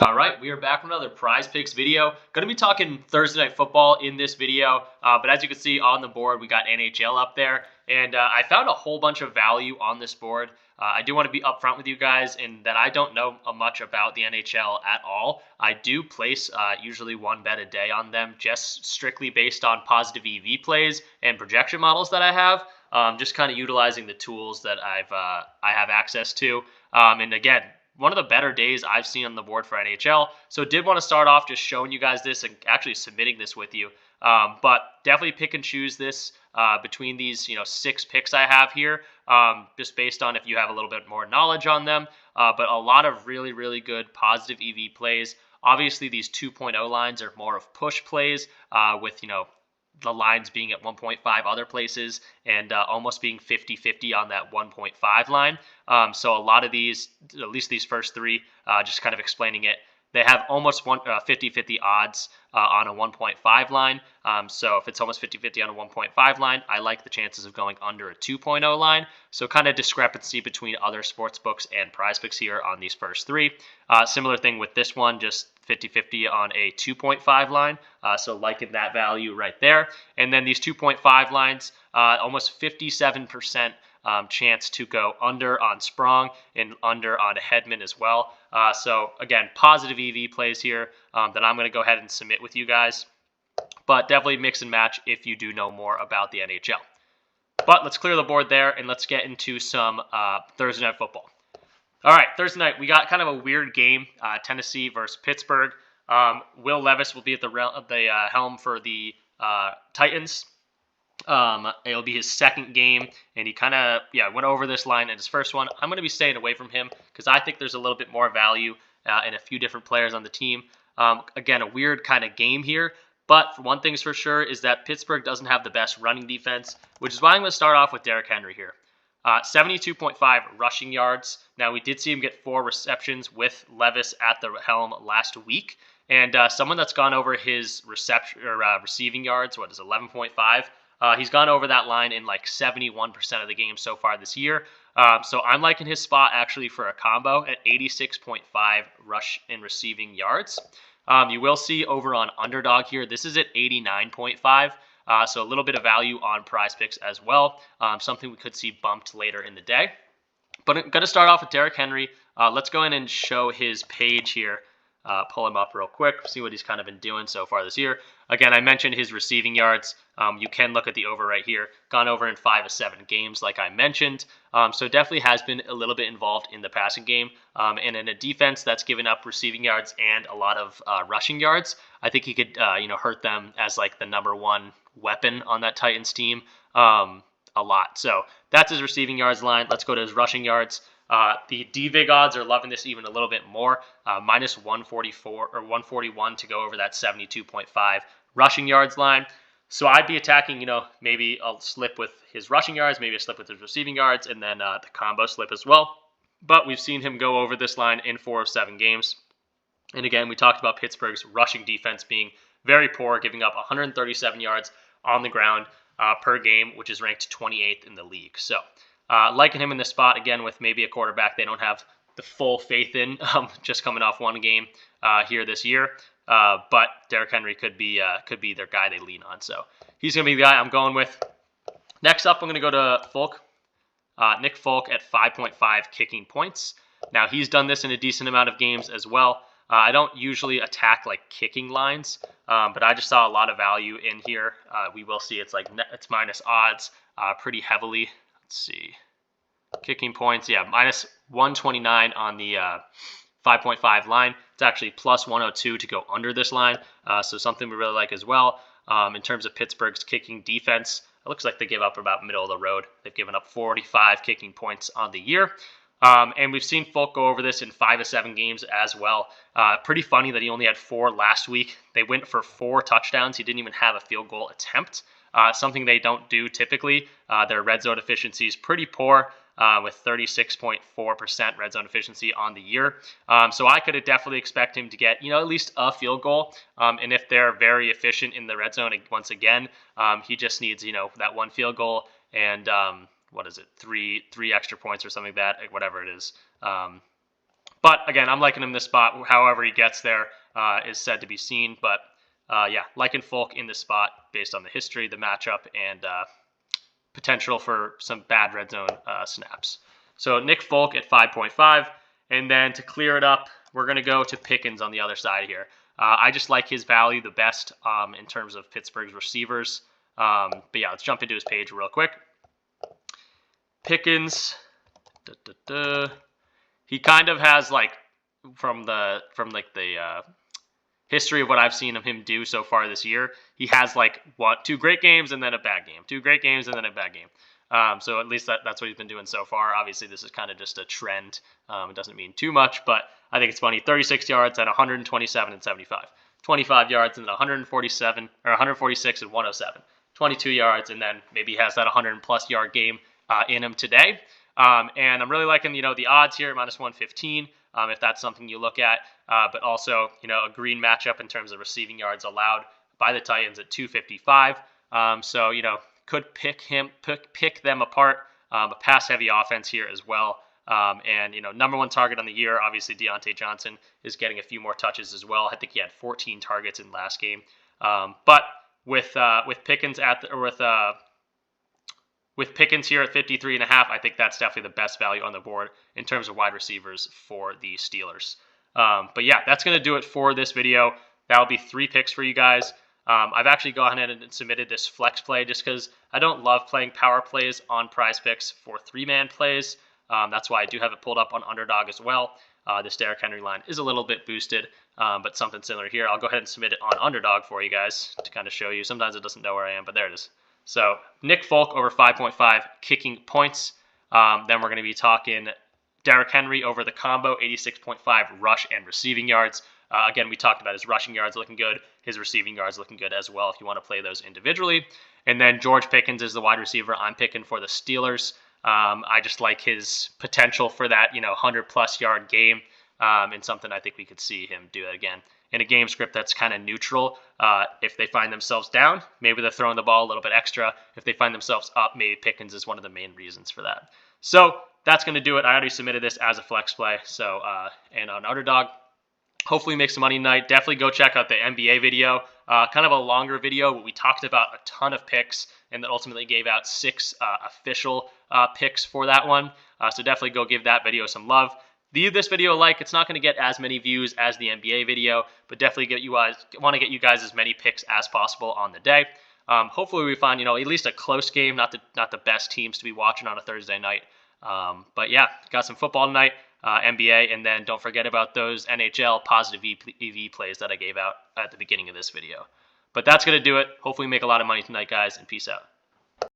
All right, we are back with another Prize Picks video. Going to be talking Thursday Night Football in this video, but as you can see on the board, we got NHL up there, and I found a whole bunch of value on this board. I do want to be upfront with you guys in that I don't know much about the NHL at all. I do place usually one bet a day on them, just strictly based on positive EV plays and projection models that I have. Just kind of utilizing the tools that I have access to, and again, one of the better days I've seen on the board for NHL. So did want to start off just showing you guys this and actually submitting this with you. But definitely pick and choose this between these 6 picks I have here, just based on if you have a little bit more knowledge on them. But a lot of really, really good positive EV plays. Obviously, these 2.0 lines are more of push plays with, the lines being at 1.5 other places and almost being 50-50 on that 1.5 line. So a lot of these, at least these first 3, just kind of explaining it, they have almost 50-50 odds on a 1.5 line. So if it's almost 50-50 on a 1.5 line, I like the chances of going under a 2.0 line. So kind of discrepancy between other sports books and Prize Picks here on these first 3. Similar thing with this one, just 50-50 on a 2.5 line. So liking that value right there. And then these 2.5 lines, almost 57% chance to go under on Sprong and under on Hedman as well. So again, positive EV plays here that I'm going to go ahead and submit with you guys. But definitely mix and match if you do know more about the NHL. But let's clear the board there and let's get into some Thursday Night Football. All right, Thursday night, we got kind of a weird game, Tennessee versus Pittsburgh. Will Levis will be at the helm for the Titans. It'll be his second game, and he kind of went over this line in his first one. I'm going to be staying away from him because I think there's a little bit more value in a few different players on the team. Again, a weird kind of game here, but one thing's for sure is that Pittsburgh doesn't have the best running defense, which is why I'm going to start off with Derrick Henry here. 72.5 rushing yards. Now, we did see him get 4 receptions with Levis at the helm last week. And someone that's gone over his receiving yards, 11.5? He's gone over that line in like 71% of the games so far this year. So I'm liking his spot actually for a combo at 86.5 rush and receiving yards. You will see over on Underdog here, this is at 89.5. So a little bit of value on Prize Picks as well. Something we could see bumped later in the day. But I'm going to start off with Derrick Henry. Let's go in and show his page here. Pull him up real quick, see what he's kind of been doing so far this year. Again, I mentioned his receiving yards. You can look at the over right here. Gone over in 5 of 7 games, like I mentioned. So definitely has been a little bit involved in the passing game. And in a defense that's given up receiving yards and a lot of rushing yards, I think he could hurt them as like the #1 weapon on that Titans team a lot. So that's his receiving yards line. Let's go to his rushing yards. The DVIG odds are loving this even a little bit more. Minus 144 or 141 to go over that 72.5 rushing yards line. So I'd be attacking, maybe a slip with his rushing yards, maybe a slip with his receiving yards, and then the combo slip as well. But we've seen him go over this line in 4 of 7 games. And again, we talked about Pittsburgh's rushing defense being very poor, giving up 137 yards on the ground per game, which is ranked 28th in the league. So liking him in this spot, again, with maybe a quarterback they don't have the full faith in, just coming off 1 game here this year. But Derrick Henry could be their guy they lean on. So he's going to be the guy I'm going with. Next up, I'm going to go to Folk. Nick Folk at 5.5 kicking points. Now, he's done this in a decent amount of games as well. I don't usually attack like kicking lines, but I just saw a lot of value in here. We will see it's minus odds pretty heavily. Let's see. Kicking points, minus 129 on the 5.5 line. It's actually plus 102 to go under this line, so something we really like as well. In terms of Pittsburgh's kicking defense, it looks like they give up about middle of the road. They've given up 45 kicking points on the year. And we've seen Folk go over this in 5 of 7 games as well. Pretty funny that he only had 4 last week. They went for 4 touchdowns. He didn't even have a field goal attempt, something they don't do typically. Their red zone efficiency is pretty poor, with 36.4% red zone efficiency on the year. So I could definitely expect him to get, at least a field goal. And if they're very efficient in the red zone, once again, he just needs, that 1 field goal and, what is it, three extra points or something like that, whatever it is. But again, I'm liking him this spot. However he gets there is said to be seen. But yeah, liking Folk in this spot based on the history, the matchup, and potential for some bad red zone snaps. So Nick Folk at 5.5. And then to clear it up, we're going to go to Pickens on the other side here. I just like his value the best in terms of Pittsburgh's receivers. But yeah, let's jump into his page real quick. Pickens, he kind of has like from the history of what I've seen of him do so far this year, he has like two great games and then a bad game, 2 great games and then a bad game. So at least that's what he's been doing so far. Obviously, this is kind of just a trend. It doesn't mean too much, but I think it's funny. 36 yards at 127 and 75. 25 yards and then 147 or 146 and 107. 22 yards, and then maybe he has that 100-plus yard game in him today. And I'm really liking, the odds here, minus 115, if that's something you look at. But also, a green matchup in terms of receiving yards allowed by the Titans at 255. So, could pick them apart. A pass-heavy offense here as well. And, number 1 target on the year, obviously Deontay Johnson is getting a few more touches as well. I think he had 14 targets in last game. But with Pickens with Pickens here at 53.5, I think that's definitely the best value on the board in terms of wide receivers for the Steelers. But yeah, that's going to do it for this video. That'll be 3 picks for you guys. I've actually gone ahead and submitted this flex play just because I don't love playing power plays on PrizePicks for 3-man plays. That's why I do have it pulled up on Underdog as well. This Derrick Henry line is a little bit boosted, but something similar here. I'll go ahead and submit it on Underdog for you guys to kind of show you. Sometimes it doesn't know where I am, but there it is. So Nick Folk over 5.5 kicking points. Then we're going to be talking Derrick Henry over the combo, 86.5 rush and receiving yards. Again, we talked about his rushing yards looking good, his receiving yards looking good as well if you want to play those individually. And then George Pickens is the wide receiver I'm picking for the Steelers. I just like his potential for that, 100-plus yard game, and something I think we could see him do that again. In a game script that's kind of neutral, if they find themselves down, maybe they're throwing the ball a little bit extra. If they find themselves up, maybe Pickens is one of the main reasons for that. So that's going to do it. I already submitted this as a flex play, so and on Underdog. Hopefully make some money tonight. Definitely go check out the NBA video. Kind of a longer video, but we talked about a ton of picks and then ultimately gave out 6 official picks for that one. So definitely go give that video some love. Leave this video a like. It's not going to get as many views as the NBA video, but definitely want to get you guys as many picks as possible on the day. Hopefully we find at least a close game, not the best teams to be watching on a Thursday night. But yeah, got some football tonight. NBA, and then don't forget about those NHL positive EV plays that I gave out at the beginning of this video. But that's going to do it. Hopefully make a lot of money tonight, guys, and peace out.